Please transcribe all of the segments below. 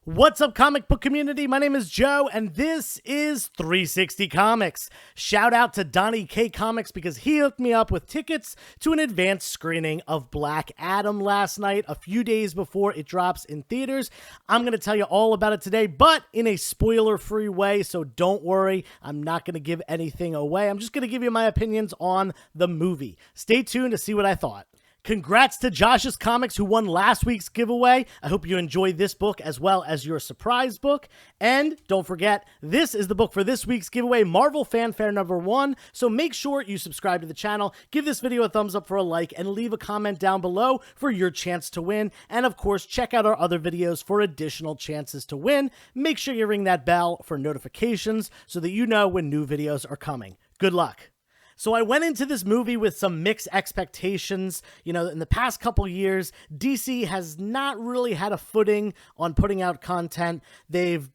What's up, comic book community? My name is Joe, and this is 360 Comics. Shout out to Donnie K Comics because he hooked me up with tickets to an advanced screening of Black Adam last night, a few days before it drops in theaters. I'm going to tell you all about it today, but in a spoiler-free way, so don't worry. I'm not going to give anything away. I'm just going to give you my opinions on the movie. Stay tuned to see what I thought. Congrats to Josh's Comics, who won last week's giveaway. I hope you enjoyed this book as well as your surprise book. And don't forget, this is the book for this week's giveaway, Marvel Fanfare #1. So make sure you subscribe to the channel, give this video a thumbs up for a like, and leave a comment down below for your chance to win. And of course, check out our other videos for additional chances to win. Make sure you ring that bell for notifications so that you know when new videos are coming. Good luck. So I went into this movie with some mixed expectations. You know, in the past couple years, DC has not really had a footing on putting out content. They've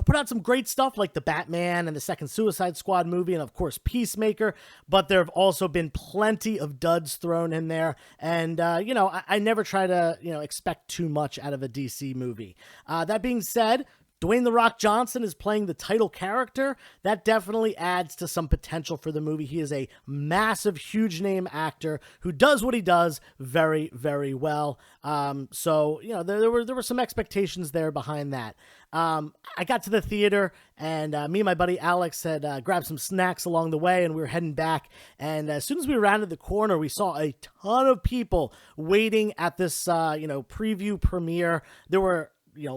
put out some great stuff like the Batman and the second Suicide Squad movie and, of course, Peacemaker. But there have also been plenty of duds thrown in there. And, I never try to, expect too much out of a DC movie. That being said, Dwayne "The Rock" Johnson is playing the title character. That definitely adds to some potential for the movie. He is a massive, huge name actor who does what he does very, very well. There were some expectations there behind that. I got to the theater, and me and my buddy Alex had grabbed some snacks along the way, and we were heading back. And as soon as we rounded the corner, we saw a ton of people waiting at this, preview premiere. There were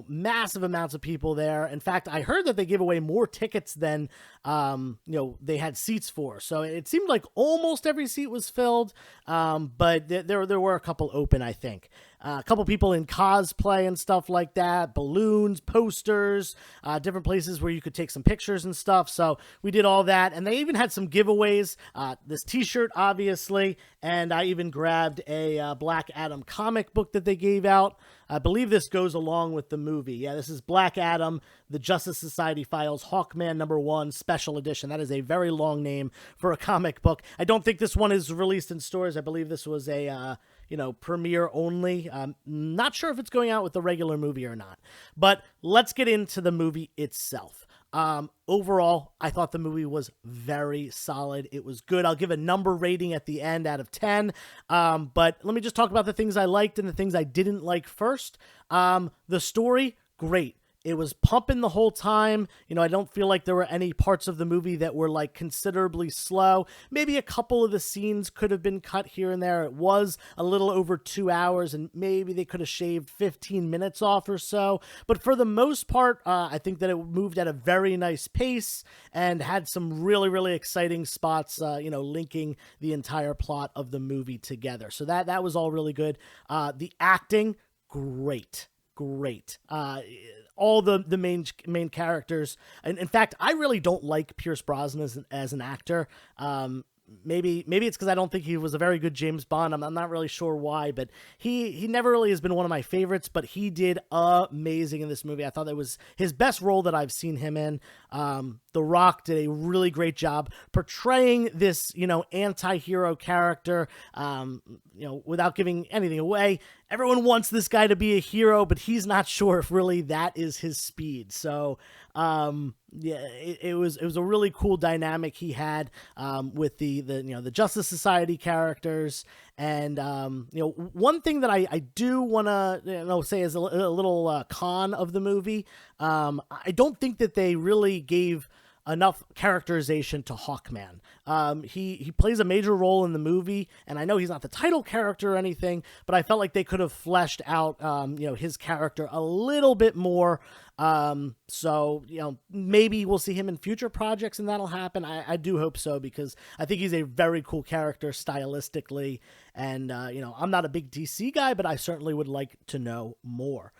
massive amounts of people there. In fact, I heard that they gave away more tickets than, they had seats for. So it seemed like almost every seat was filled. But there were a couple open, I think. A couple people in cosplay and stuff like that, balloons, posters, different places where you could take some pictures and stuff. So we did all that. And they even had some giveaways, this t-shirt, obviously. And I even grabbed a Black Adam comic book that they gave out. I believe this goes along with the movie. Yeah, this is Black Adam, the Justice Society Files, Hawkman #1 Special Edition. That is a very long name for a comic book. I don't think this one is released in stores. I believe this was a, premiere only. Not sure if it's going out with the regular movie or not. But let's get into the movie itself. Overall, I thought the movie was very solid. It was good. I'll give a number rating at the end out of 10. But let me just talk about the things I liked and the things I didn't like first. The story, great. It was pumping the whole time. I don't feel like there were any parts of the movie that were like considerably slow. Maybe a couple of the scenes could have been cut here and there. It was a little over 2 hours, and maybe they could have shaved 15 minutes off or so. But for the most part, I think that it moved at a very nice pace and had some really, really exciting spots, linking the entire plot of the movie together. So that was all really good. The acting, great. All the main characters. And in fact, I really don't like Pierce Brosnan as an actor. Maybe it's because I don't think he was a very good James Bond. I'm not really sure why, but he never really has been one of my favorites, but he did amazing in this movie. I thought that was his best role that I've seen him in. The Rock did a really great job portraying this, anti-hero character, without giving anything away. Everyone wants this guy to be a hero, but he's not sure if really that is his speed. So, it was a really cool dynamic he had with the Justice Society characters. And one thing that I do want to say is a little con of the movie. I don't think that they really gave enough characterization to Hawkman. He plays a major role in the movie, and I know he's not the title character or anything, but I felt like they could have fleshed out, his character a little bit more. Maybe we'll see him in future projects and that'll happen. I do hope so, because I think he's a very cool character stylistically. And, I'm not a big DC guy, but I certainly would like to know more.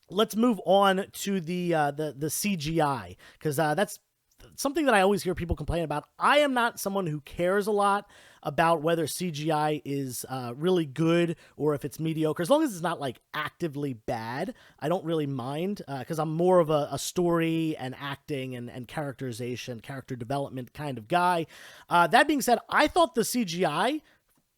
Let's move on to the CGI, because that's something that I always hear people complain about. I am not someone who cares a lot about whether CGI is really good or if it's mediocre. As long as it's not like actively bad, I don't really mind, because I'm more of a story and acting and characterization, character development kind of guy. That being said, I thought the CGI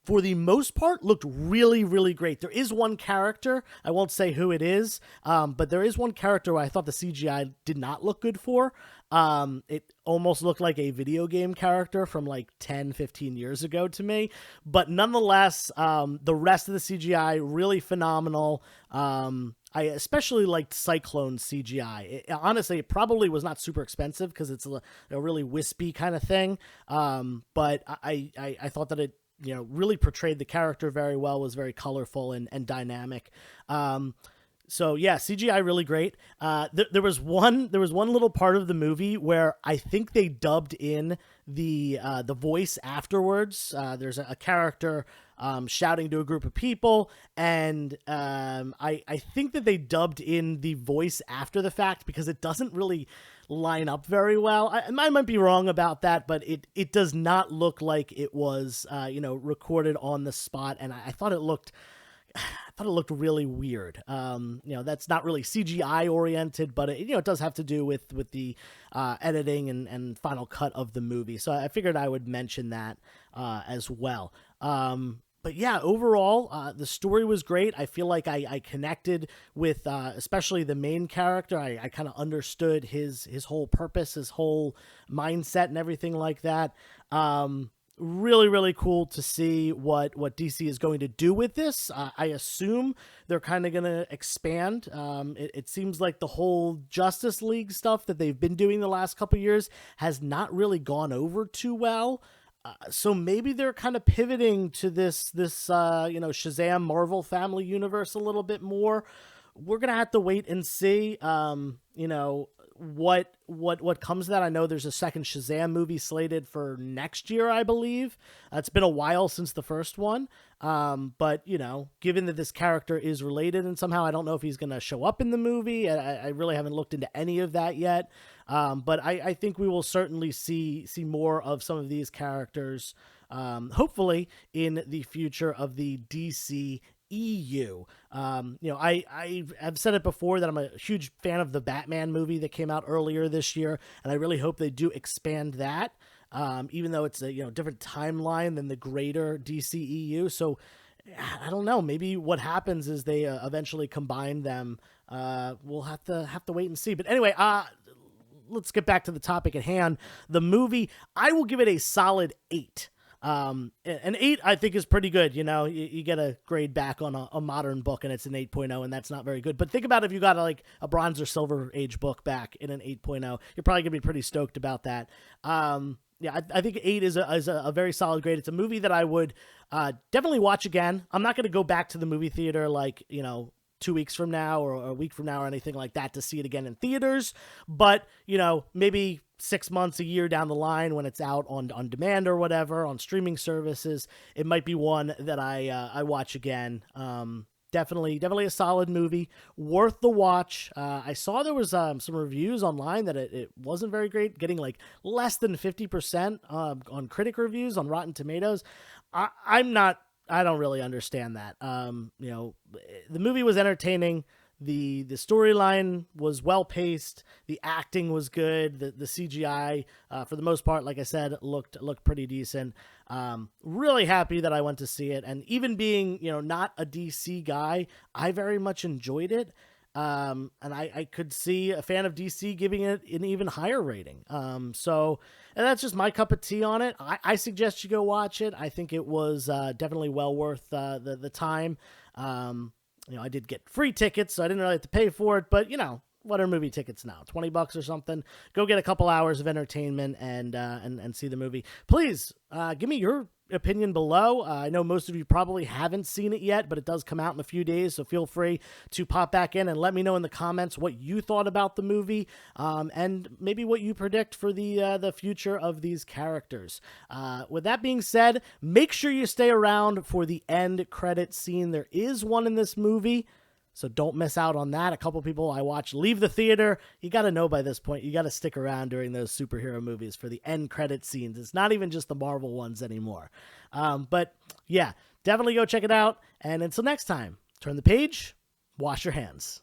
for the most part, looked really, really great. There is one character, I won't say who it is, but there is one character where I thought the CGI did not look good for. It almost looked like a video game character from like 10, 15 years ago to me. But nonetheless, the rest of the CGI, really phenomenal. I especially liked Cyclone CGI. Honestly, it probably was not super expensive because it's a really wispy kind of thing. But I thought that it, really portrayed the character very well, was very colorful and dynamic. So yeah, CGI really great. There was one little part of the movie where I think they dubbed in the voice afterwards. There's a character shouting to a group of people, and I think that they dubbed in the voice after the fact because it doesn't really line up very well. I might be wrong about that, but it does not look like it was recorded on the spot, and I thought it looked really weird. That's not really CGI oriented, but it does have to do with the editing and final cut of the movie. So I figured I would mention that as well. But yeah, overall, the story was great. I feel like I connected with especially the main character. I kind of understood his whole purpose, his whole mindset, and everything like that. Really, really cool to see what DC is going to do with this. I assume they're kind of going to expand. It seems like the whole Justice League stuff that they've been doing the last couple years has not really gone over too well. So maybe they're kind of pivoting to this Shazam Marvel Family Universe a little bit more. We're gonna have to wait and see. What comes to that. I know there's a second Shazam movie slated for next year, I believe. It's been a while since the first one. But given that this character is related and somehow, I don't know if he's going to show up in the movie. I really haven't looked into any of that yet. But I think we will certainly see more of some of these characters, hopefully in the future of the DC EU. I have said it before that I'm a huge fan of the Batman movie that came out earlier this year, and I really hope they do expand that, even though it's a different timeline than the greater DC EU. So I don't know, maybe what happens is they eventually combine them. We'll have to wait and see. But anyway, let's get back to the topic at hand. The movie, I will give it a solid 8. An 8 I think is pretty good. You get a grade back on a modern book and it's an 8.0, and that's not very good. But think about if you got a Bronze or Silver Age book back in an 8.0, you're probably gonna be pretty stoked about that. I think 8 is a very solid grade. It's a movie that I would definitely watch again. I'm not gonna go back to the movie theater 2 weeks from now or a week from now or anything like that to see it again in theaters, but maybe 6 months, a year down the line when it's out on demand or whatever on streaming services, it might be one that I watch again. Definitely a solid movie, worth the watch. I saw there was some reviews online that it wasn't very great, getting less than 50% on critic reviews on Rotten Tomatoes. I don't really understand that. The movie was entertaining. The storyline was well paced. The acting was good. The CGI, for the most part, like I said, looked pretty decent. Really happy that I went to see it, and even being not a DC guy, I very much enjoyed it. And I could see a fan of DC giving it an even higher rating. And that's just my cup of tea on it. I suggest you go watch it. I think it was definitely well worth the time. I did get free tickets, so I didn't really have to pay for it, but what are movie tickets now? $20 or something. Go get a couple hours of entertainment and see the movie. Please give me your opinion below. I know most of you probably haven't seen it yet, but it does come out in a few days, so feel free to pop back in and let me know in the comments what you thought about the movie, and maybe what you predict for the future of these characters. With that being said, make sure you stay around for the end credit scene. There is one in this movie, so don't miss out on that. A couple people I watched leave the theater. You got to know by this point, you got to stick around during those superhero movies for the end credit scenes. It's not even just the Marvel ones anymore. But yeah, definitely go check it out. And until next time, turn the page, wash your hands.